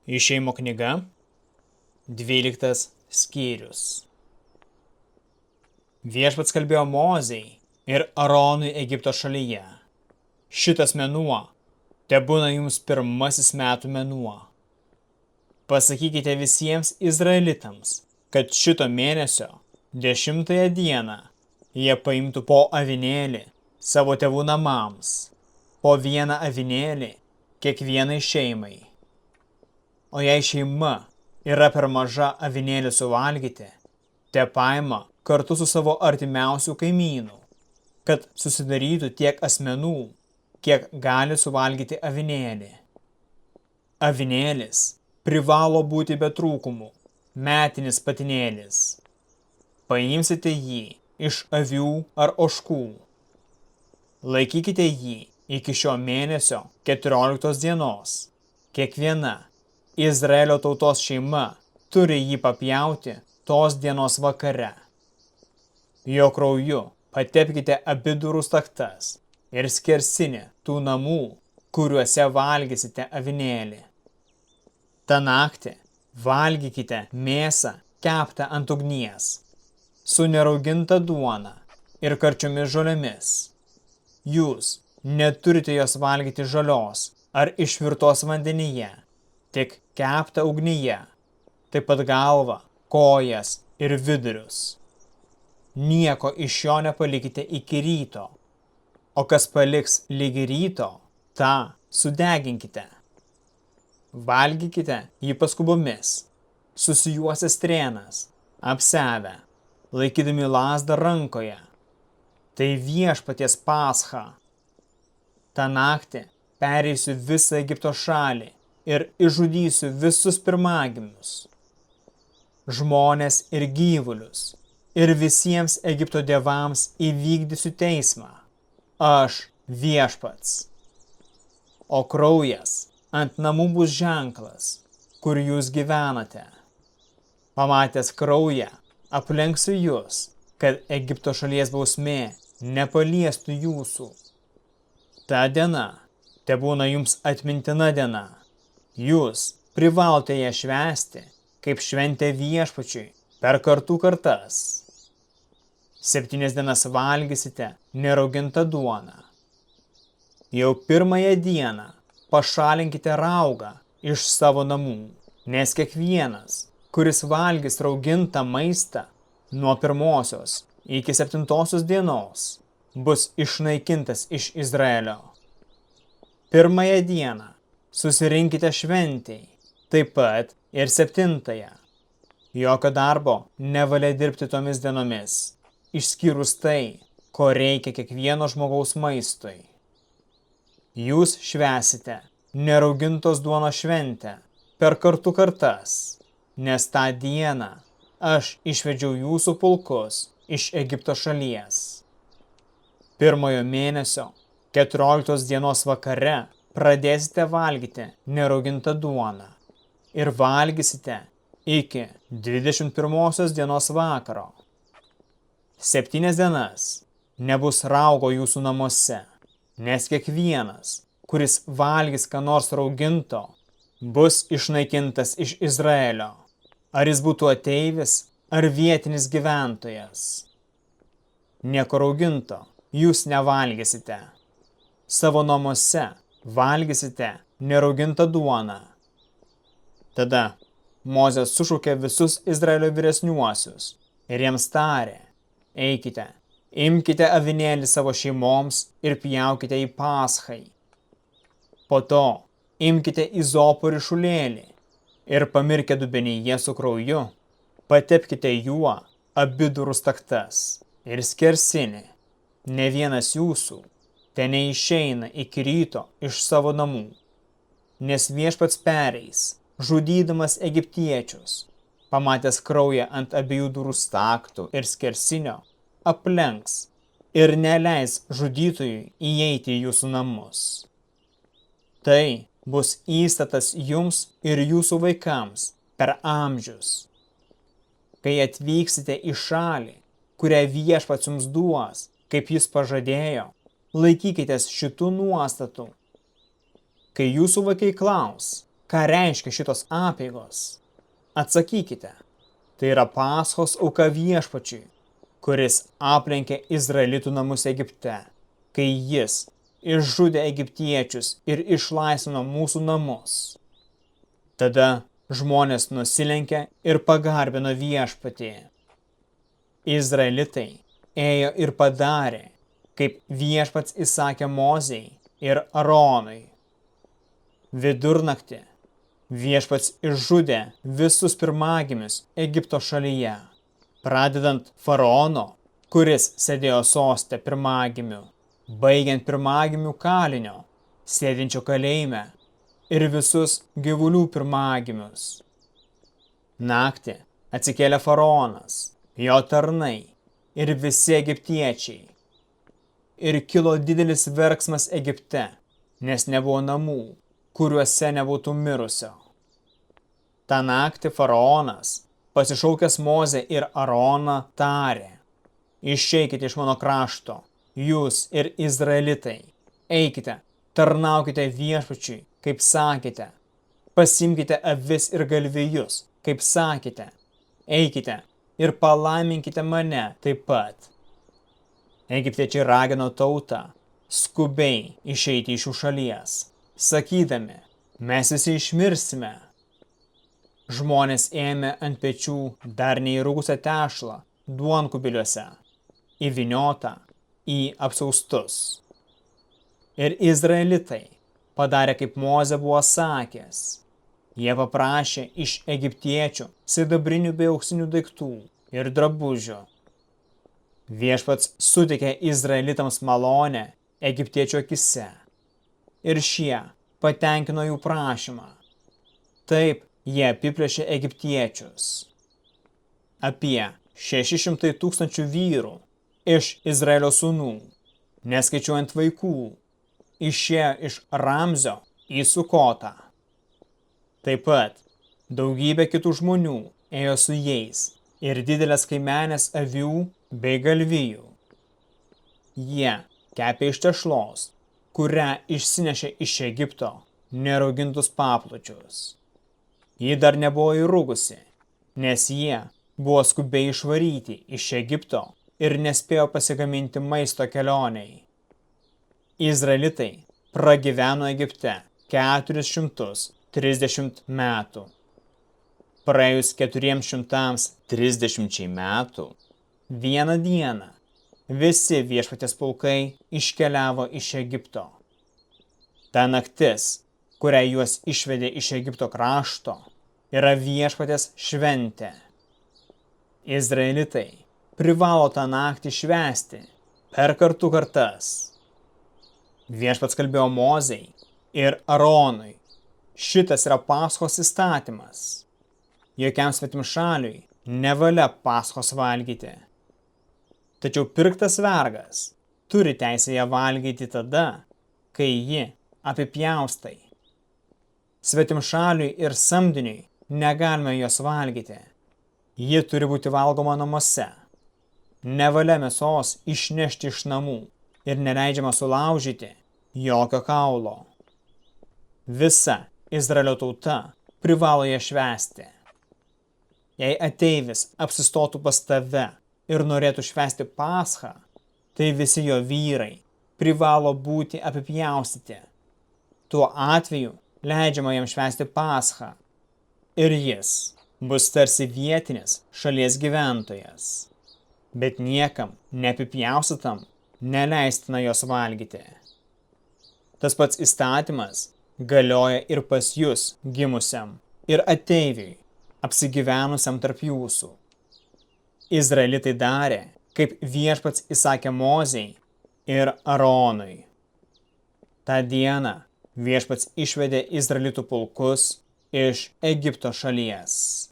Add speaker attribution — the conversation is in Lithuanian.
Speaker 1: Išėjimo knyga, 12 skyrius. Viešpats kalbėjo Mozei ir Aronui Egipto šalyje. Šitas mėnuo tebūna jums pirmasis metų mėnuo. Pasakykite visiems Izraelitams, kad šito mėnesio 10 dieną jie paimtų po avinėlį savo tėvų namams, po vieną avinėlį kiekvienai šeimai. O jei šeima yra per maža avinėlį suvalgyti, te paima kartu su savo artimiausių kaimynų, kad susidarytų tiek asmenų, kiek gali suvalgyti avinėlį. Avinėlis privalo būti be trūkumų, metinis patinėlis. Paimsite jį iš avių ar ožkų. Laikykite jį iki šio mėnesio 14 dienos. Kiekviena Izraelio tautos šeima turi jį papjauti tos dienos vakare. Jo krauju patepkite abi durų staktas ir skersinį tų namų, kuriuose valgysite avinėlį. Ta naktį valgykite mėsą keptą ant ugnies, su nerauginta duona ir karčiomis žolėmis. Jūs neturite jos valgyti žalios ar išvirtos vandenyje, tik keptą ugnyje, taip pat galvą, kojas ir vidurius. Nieko iš jo nepalikite iki ryto, o kas paliks lygi ryto, tą sudeginkite. Valgykite jį paskubomis, susijuosę strėnas, apsevę, laikydami lazdą rankoje. Tai Viešpaties pascha. Ta naktį pereisiu visą Egipto šalį ir išžudysiu visus pirmagimius, žmones ir gyvulius, ir visiems Egipto dievams įvykdysiu teismą. Aš Viešpats. O kraujas ant namų bus ženklas, kur jūs gyvenate. Pamatęs kraują, aplenksiu jūs, kad Egipto šalies bausmė nepaliestų jūsų. Ta diena tebūna jums atmintina diena. Jūs privalote ją švęsti, kaip šventę Viešpačiui per kartų kartas. 7 dienas valgysite neraugintą duoną. Jau 1 dieną pašalinkite raugą iš savo namų, nes kiekvienas, kuris valgys raugintą maistą nuo 1 iki 7 dienos, bus išnaikintas iš Izraelio. 1 dieną susirinkite šventei, taip pat ir 7. Jokio darbo nevalia dirbti tomis dienomis, išskyrus tai, ko reikia kiekvieno žmogaus maistui. Jūs švęsite neraugintos duonos šventę per kartų kartas, nes tą dieną aš išvedžiau jūsų pulkus iš Egipto šalies. 1 mėnesio 14 dienos vakare pradėsite valgyti neraugintą duoną ir valgysite iki 21 dienos vakaro. 7 dienas nebus raugo jūsų namuose, nes kiekvienas, kuris valgys ką nors rauginto, bus išnaikintas iš Izraelio, ar jis būtų ateivis ar vietinis gyventojas. Nieko rauginto jūs nevalgysite. Savo namuose valgysite neraugintą duoną. Tada Mozė sušaukė visus Izraelio vyresniuosius ir jiems tarė: eikite, imkite avinėlį savo šeimoms ir pjaukite jį paschai. Po to imkite izopo ryšulėlį ir pamirkę dubenyje su krauju, patepkite juo abi durų staktas ir skersinį. Ne vienas jūsų te neišeina iki ryto iš savo namų, nes Viešpats pereis, žudydamas egiptiečius, pamatęs kraują ant abiejų durų staktų ir skersinio, aplenks ir neleis žudytojui įeiti į jūsų namus. Tai bus įstatas jums ir jūsų vaikams per amžius. Kai atvyksite į šalį, kurią Viešpats jums duos, kaip jis pažadėjo, laikykitės šitų nuostatų. Kai jūsų vaikai klaus, ką reiškia šitos apeigos? Atsakykite. Tai yra Paschos auka Viešpačiui, kuris aplenkė Izraelitų namus Egipte, kai jis išžudė egiptiečius ir išlaisvino mūsų namus. Tada žmonės nusilenkė ir pagarbino Viešpatį. Izraelitai ėjo ir padarė, kaip Viešpats įsakė Mozei ir Aronui. Vidurnaktį Viešpats išžudė visus pirmagimius Egipto šalyje, pradedant faraono, kuris sėdėjo soste pirmagimiu, baigiant pirmagimių kalinio, sėdinčio kalėjime, ir visus gyvulių pirmagimius. Naktį atsikėlė faraonas, jo tarnai ir visi egiptiečiai. Ir kilo didelis verksmas Egipte, nes nebuvo namų, kuriuose nebūtų mirusio. Ta naktį faraonas, pasišaukęs Mozę ir Aroną, tarė: Išeikite iš mano krašto, jūs ir Izraelitai, eikite, tarnaukite Viešpačiui, kaip sakėte, pasimkite avis ir galvijus, kaip sakėte, eikite ir palaiminkite mane taip pat. Egiptiečiai ragino tautą skubiai išeiti iš šių šalies, sakydami: mes visi išmirsime. Žmonės ėmė ant pečių dar neįrūgusią tešlą duonkubiliuose, įvyniotą į apsiaustus. Ir Izraelitai padarė, kaip Mozė buvo sakęs. Jie paprašė iš egiptiečių sidabrinių bei auksinių daiktų ir drabužių. Viešpats suteikė Izraelitams malonę egiptiečių akise. Ir šie patenkino jų prašymą. Taip jie apiplėšė egiptiečius. Apie 600 000 vyrų iš Izraelio sūnų, neskaičiuojant vaikų, išėjo iš Ramzio į Sukotą. Taip pat daugybė kitų žmonių ėjo su jais ir didelės kaimenės avių bei galvijų. Jie kepė iš tešlos, kurią išsinešė iš Egipto, neraugintus papročius. Ji dar nebuvo įrūgusi, nes jie buvo skubiai išvaryti iš Egipto ir nespėjo pasigaminti maisto kelioniai. Izraelitai pragyveno Egipte 430 metų. Praėjus 430 metų, vieną dieną visi Viešpaties pulkai iškeliavo iš Egipto. Ta naktis, kurią juos išvedė iš Egipto krašto, yra Viešpaties šventė. Izraelitai privalo tą naktį švęsti per kartų kartas. Viešpats kalbėjo Mozei ir Aronui: šitas yra Paschos įstatymas. Jokiam svetimšaliui nevalia Paschos valgyti. Tačiau pirktas vergas turi teisę ją valgyti tada, kai ji apipjaustai. Svetimšaliui ir samdiniui negalime jos valgyti. Ji turi būti valgoma namuose. Nevalia mėsos išnešti iš namų ir neleidžiama sulaužyti jokio kaulo. Visa Izraelio tauta privalo ją švęsti. Jei ateivis apsistotų pas tave ir norėtų švęsti Paschą, tai visi jo vyrai privalo būti apipjaustyti. Tuo atveju leidžiama jam švęsti Paschą. Ir jis bus tarsi vietinis šalies gyventojas. Bet niekam neapipjaustytam neleistina jos valgyti. Tas pats įstatymas galioja ir pas jus gimusiam ir ateiviui, apsigyvenusiam tarp jūsų. Izraelitai darė, kaip Viešpats įsakė Mozei ir Aronui. Ta dieną Viešpats išvedė Izraelitų pulkus iš Egipto šalies.